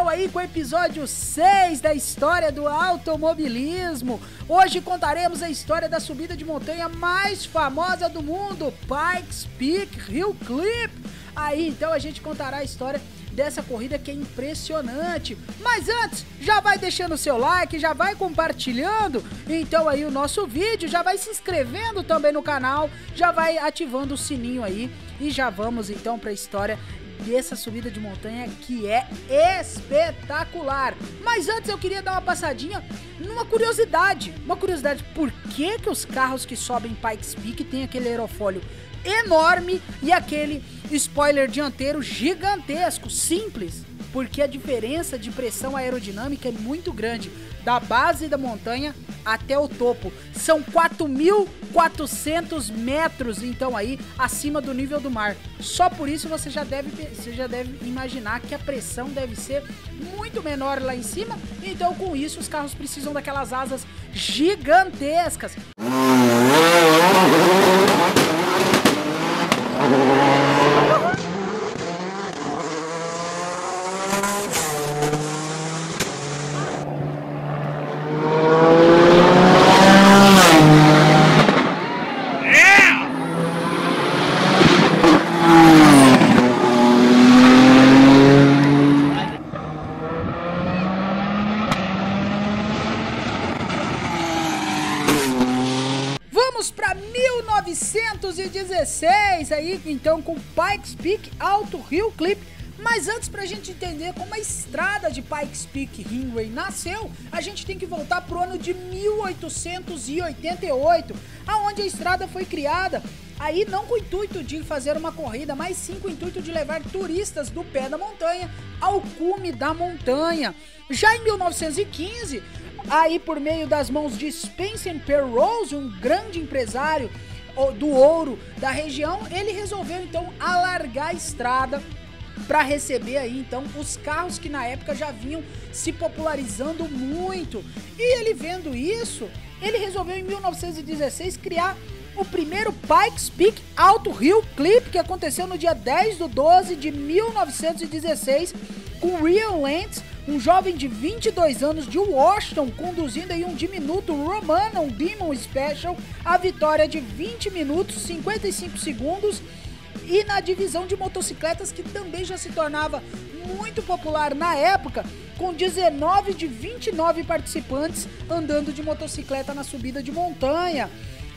então aí com o episódio 6 da história do automobilismo. Hoje contaremos a história da subida de montanha mais famosa do mundo, Pikes Peak Hill Clip. Aí então a gente contará a história dessa corrida que é impressionante. Mas antes, já vai deixando o seu like, já vai compartilhando então aí o nosso vídeo, já vai se inscrevendo também no canal, já vai ativando o sininho aí e já vamos então para a história dessa subida de montanha que é espetacular. Mas antes eu queria dar uma passadinha numa curiosidade. Por que os carros que sobem Pikes Peak tem aquele aerofólio enorme e aquele spoiler dianteiro gigantesco? Simples, porque a diferença de pressão aerodinâmica é muito grande, da base da montanha até o topo. São 4.400 metros, então aí, acima do nível do mar. Só por isso você já deve imaginar que a pressão deve ser muito menor lá em cima. Então com isso os carros precisam daquelas asas gigantescas. Vamos para 1916 aí, então, com Pikes Peak Alto Hill Clip. Mas antes, pra gente entender como a estrada de Pikes Peak Highway nasceu, a gente tem que voltar pro ano de 1888, aonde a estrada foi criada. Aí não com o intuito de fazer uma corrida, mas sim com o intuito de levar turistas do pé da montanha ao cume da montanha. Já em 1915, aí por meio das mãos de Spencer Penrose, um grande empresário do ouro da região, ele resolveu então alargar a estrada para receber aí então os carros que na época já vinham se popularizando muito. E ele vendo isso, ele resolveu em 1916 criar o primeiro Pikes Peak Alto Hill Clip, que aconteceu no dia 10/12 de 1916, com Ryan Lentz, um jovem de 22 anos de Washington, conduzindo aí um diminuto Romano Demon Special, a vitória de 20 minutos 55 segundos, e na divisão de motocicletas, que também já se tornava muito popular na época, com 19 de 29 participantes andando de motocicleta na subida de montanha.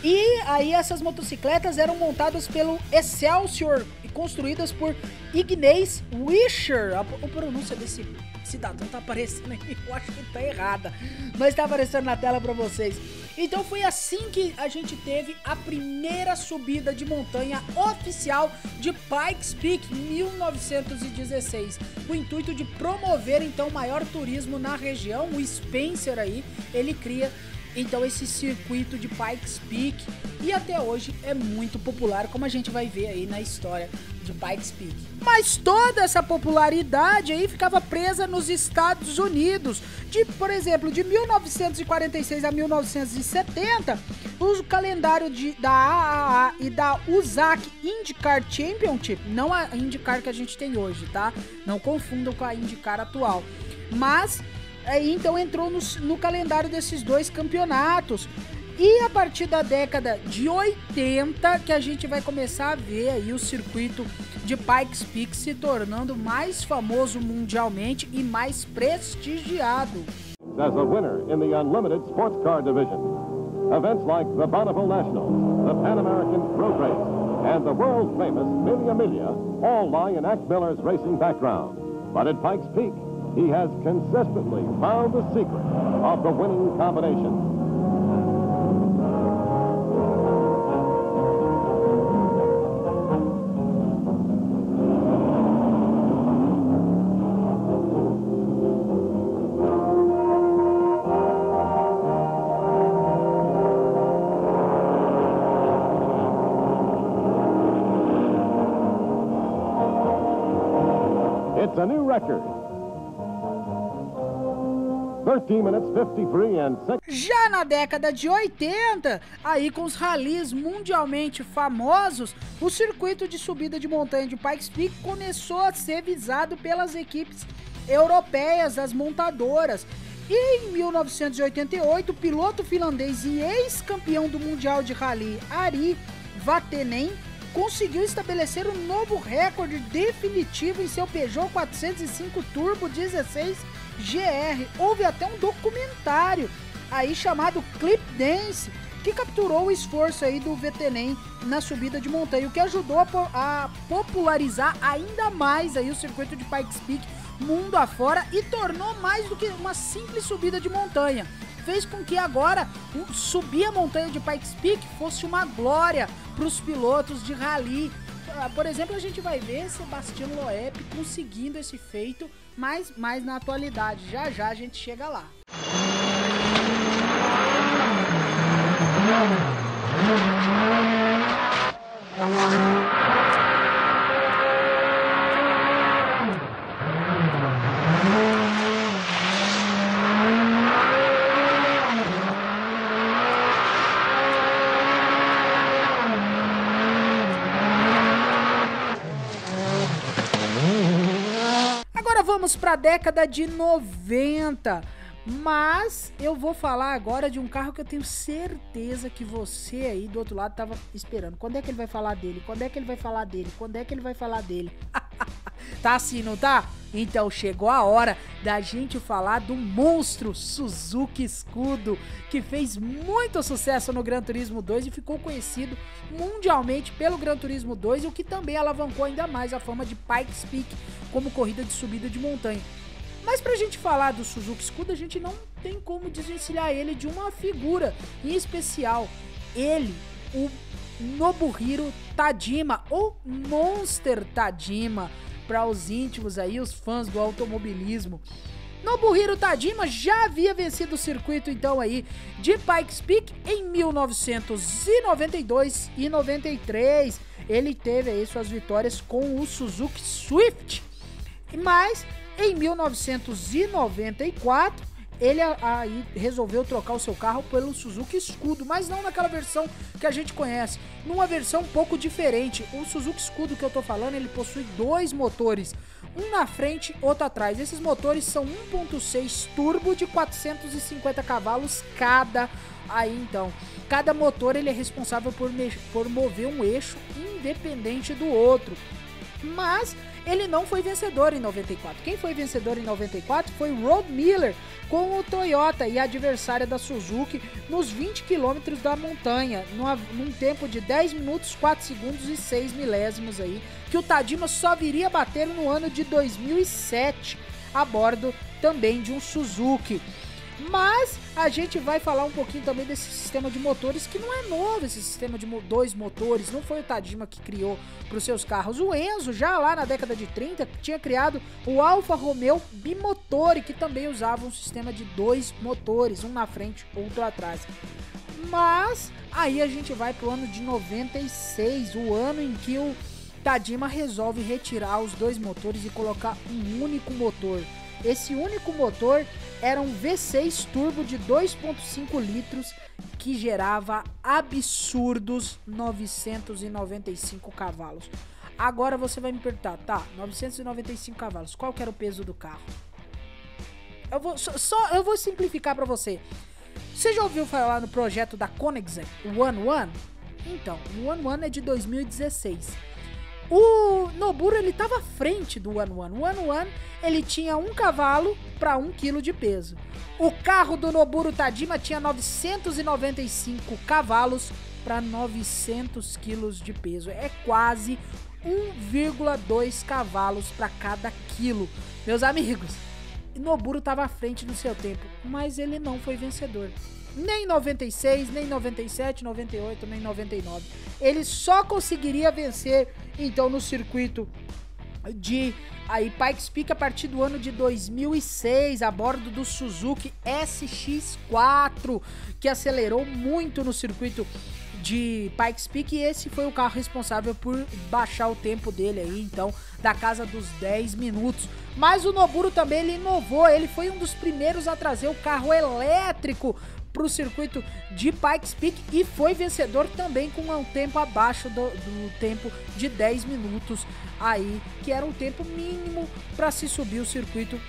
E aí essas motocicletas eram montadas pelo Excelsior e construídas por Ignaz Wischer. A pronúncia desse cidadão tá aparecendo aí, eu acho que tá errada, mas tá aparecendo na tela pra vocês. Então foi assim que a gente teve a primeira subida de montanha oficial de Pikes Peak em 1916, com o intuito de promover então maior turismo na região. O Spencer aí, ele cria então esse circuito de Pikes Peak e até hoje é muito popular, como a gente vai ver aí na história de Pikes Peak. Mas toda essa popularidade aí ficava presa nos Estados Unidos. Por exemplo, de 1946 a 1970, o calendário da AAA e da USAC IndyCar Championship, não a IndyCar que a gente tem hoje, tá? Não confundam com a IndyCar atual. Mas aí então entrou no calendário desses dois campeonatos. E a partir da década de 80 que a gente vai começar a ver aí o circuito de Pikes Peak se tornando mais famoso mundialmente e mais prestigiado. As a winner in the Unlimited Sports Car Division. Events like the Bonneville Nationals, the Pan American Road Race, and the world-famous Mille Miglia all lie in Ack Miller's racing background. But at Pikes Peak, he has consistently found the secret of the winning combination. It's a new record. 13 minutes 53 and 6. Já na década de 80, aí com os ralis mundialmente famosos, o circuito de subida de montanha de Pikes Peak começou a ser visado pelas equipes europeias das montadoras. E em 1988, o piloto finlandês e ex-campeão do Mundial de Rally, Ari Vatanen, conseguiu estabelecer um novo recorde definitivo em seu Peugeot 405 Turbo 16 GR. Houve até um documentário aí chamado Clip Dance, que capturou o esforço aí do Vatanen na subida de montanha, o que ajudou a popularizar ainda mais aí o circuito de Pikes Peak mundo afora e tornou mais do que uma simples subida de montanha. Fez com que agora subir a montanha de Pikes Peak fosse uma glória para os pilotos de rally. Por exemplo, a gente vai ver Sébastien Loeb conseguindo esse feito, mas mais na atualidade. Já já a gente chega lá. Agora vamos para a década de 90. Mas eu vou falar agora de um carro que eu tenho certeza que você aí do outro lado tava esperando. Quando é que ele vai falar dele? Quando é que ele vai falar dele? Quando é que ele vai falar dele? Tá assim, não tá? Então chegou a hora da gente falar do monstro Suzuki Scudo, que fez muito sucesso no Gran Turismo 2 e ficou conhecido mundialmente pelo Gran Turismo 2, o que também alavancou ainda mais a fama de Pikes Peak como corrida de subida de montanha. Mas pra gente falar do Suzuki Scudo, a gente não tem como desvencilhar ele de uma figura em especial. Ele, o Nobuhiro Tajima, ou Monster Tajima, para os íntimos aí, os fãs do automobilismo. Nobuhiro Tajima já havia vencido o circuito então aí de Pikes Peak em 1992 e 93. Ele teve aí suas vitórias com o Suzuki Swift, mas em 1994, ele aí resolveu trocar o seu carro pelo Suzuki Scudo, mas não naquela versão que a gente conhece, numa versão um pouco diferente. O Suzuki Scudo que eu tô falando, ele possui dois motores, um na frente, outro atrás. Esses motores são 1.6 turbo de 450 cavalos cada. Aí então, cada motor ele é responsável por mover um eixo independente do outro. Mas ele não foi vencedor em 94. Quem foi vencedor em 94 foi Rod Miller com o Toyota e adversária da Suzuki nos 20 km da montanha, num tempo de 10 minutos, 4 segundos e 6 milésimos aí, que o Tajima só viria bater no ano de 2007, a bordo também de um Suzuki. Mas a gente vai falar um pouquinho também desse sistema de motores, que não é novo, esse sistema de dois motores, não foi o Tajima que criou para os seus carros. O Enzo, já lá na década de 30, tinha criado o Alfa Romeo Bimotori, que também usava um sistema de dois motores, um na frente, outro atrás. Mas aí a gente vai pro ano de 96, o ano em que o Tajima resolve retirar os dois motores e colocar um único motor. Esse único motor era um V6 turbo de 2.5 litros que gerava absurdos 995 cavalos. Agora você vai me perguntar, tá, 995 cavalos, qual que era o peso do carro? Eu vou simplificar para você. Você já ouviu falar no projeto da Koenigsegg, o One One? Então, o One One é de 2016. O Nobuhiro, ele tava à frente do One One. O One One, ele tinha 1 cavalo para 1 kg de peso. O carro do Nobuhiro Tajima tinha 995 cavalos para 900 kg de peso. É quase 1,2 cavalos para cada quilo. Meus amigos, Nobuhiro tava à frente no seu tempo, mas ele não foi vencedor. Nem 96, nem 97, 98, nem 99. Ele só conseguiria vencer, então, no circuito de Pikes Peak a partir do ano de 2006, a bordo do Suzuki SX4, que acelerou muito no circuito de Pikes Peak, e esse foi o carro responsável por baixar o tempo dele aí, então, da casa dos 10 minutos. Mas o Nobuhiro também, ele inovou, ele foi um dos primeiros a trazer o carro elétrico para o circuito de Pikes Peak e foi vencedor também com um tempo abaixo do tempo de 10 minutos aí, que era um tempo mínimo para se subir o circuito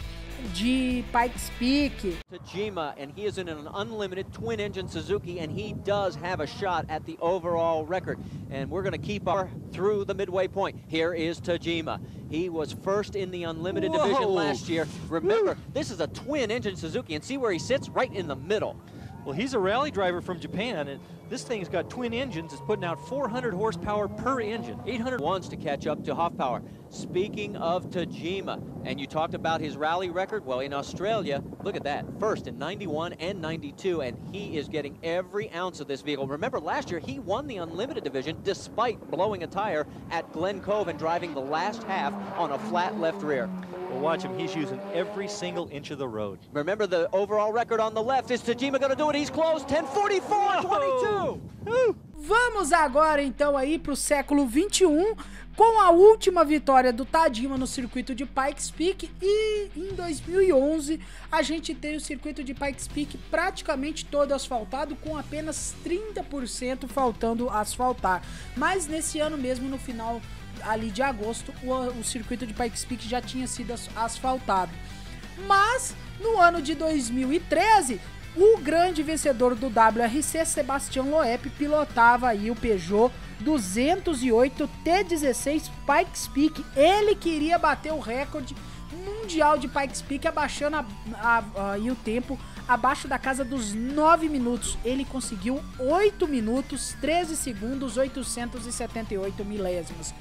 de Pikes Peak. Tajima, and he is in an unlimited twin-engine Suzuki, and he does have a shot at the overall record. And we're going to keep our through the midway point. Here is Tajima. He was first in the unlimited division last year. Remember, this is a twin-engine Suzuki, and see where he sits? Right in the middle. Well, he's a rally driver from Japan, and this thing's got twin engines. It's putting out 400 horsepower per engine. 800 wants to catch up to Hoffpower. Speaking of Tajima, and you talked about his rally record, well, in Australia, look at that. First in 91 and 92, and he is getting every ounce of this vehicle. Remember, last year, he won the Unlimited division despite blowing a tire at Glen Cove and driving the last half on a flat left rear. Well, watch him. He's using every single inch of the road. Remember, the overall record on the left. Is Tajima going to do it? He's close. 10:44.22. Vamos agora, então, aí pro século 21, com a última vitória do Tajima no circuito de Pikes Peak. E em 2011, a gente tem o circuito de Pikes Peak praticamente todo asfaltado, com apenas 30% faltando asfaltar. Mas nesse ano mesmo, no final ali de agosto, o circuito de Pikes Peak já tinha sido asfaltado. Mas no ano de 2013, o grande vencedor do WRC, Sebastian Loeb, pilotava aí o Peugeot 208 T16 Pikes Peak. Ele queria bater o recorde mundial de Pikes Peak, abaixando aí o tempo abaixo da casa dos 9 minutos. Ele conseguiu 8 minutos, 13 segundos, 878 milésimos.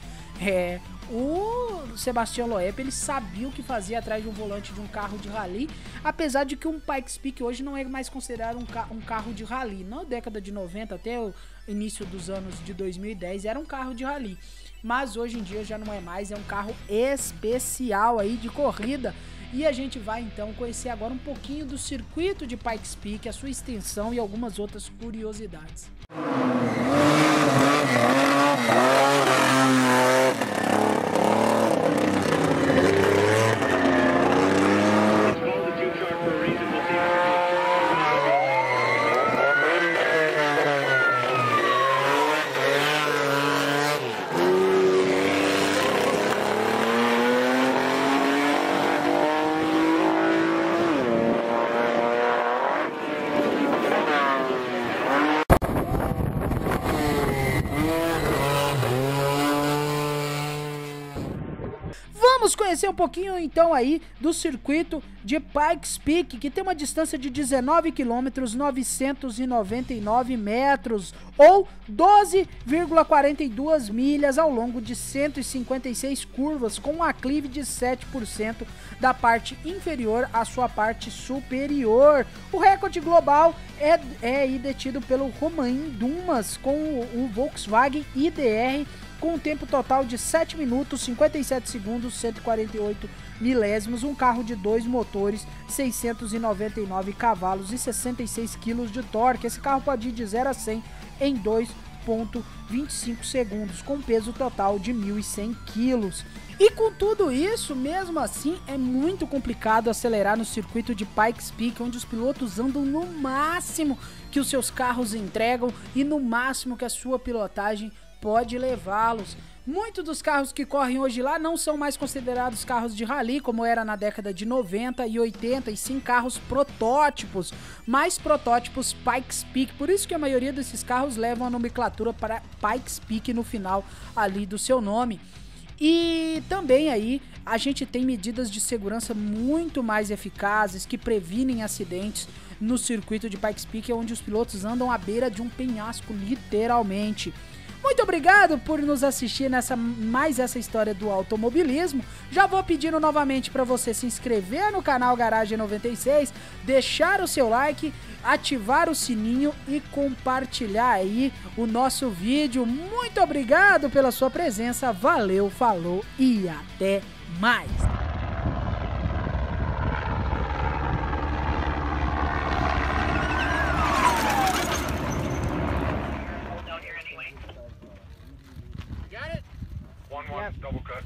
O Sebastian Loeb, ele sabia o que fazia atrás de um volante de um carro de rally, apesar de que um Pikes Peak hoje não é mais considerado um carro de rally. Na década de 90 até o início dos anos de 2010 era um carro de rally, mas hoje em dia já não é mais, é um carro especial aí de corrida. E a gente vai então conhecer agora um pouquinho do circuito de Pikes Peak, a sua extensão e algumas outras curiosidades. Vamos conhecer um pouquinho então aí do circuito de Pikes Peak, que tem uma distância de 19 km 999 metros ou 12,42 milhas ao longo de 156 curvas, com um aclive de 7% da parte inferior à sua parte superior. O recorde global é detido pelo Romain Dumas com o Volkswagen IDR, com um tempo total de 7 minutos, 57 segundos, 148 milésimos, um carro de 2 motores, 699 cavalos e 66 kg de torque. Esse carro pode ir de 0 a 100 em 2,25 segundos, com peso total de 1.100 quilos. E com tudo isso, mesmo assim, é muito complicado acelerar no circuito de Pikes Peak, onde os pilotos andam no máximo que os seus carros entregam e no máximo que a sua pilotagem pode levá-los. Muitos dos carros que correm hoje lá não são mais considerados carros de rally, como era na década de 90 e 80, e sim carros protótipos, mais protótipos Pikes Peak. Por isso que a maioria desses carros levam a nomenclatura para Pikes Peak no final ali do seu nome. E também aí a gente tem medidas de segurança muito mais eficazes que previnem acidentes no circuito de Pikes Peak, onde os pilotos andam à beira de um penhasco, literalmente. Muito obrigado por nos assistir nessa história do automobilismo. Já vou pedindo novamente para você se inscrever no canal Garagem 96, deixar o seu like, ativar o sininho e compartilhar aí o nosso vídeo. Muito obrigado pela sua presença, valeu, falou e até mais! Double cut.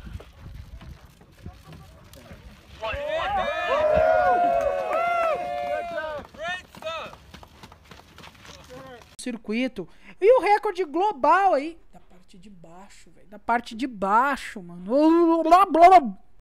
Circuito. E o recorde global aí da parte de baixo, velho. Da parte de baixo, mano.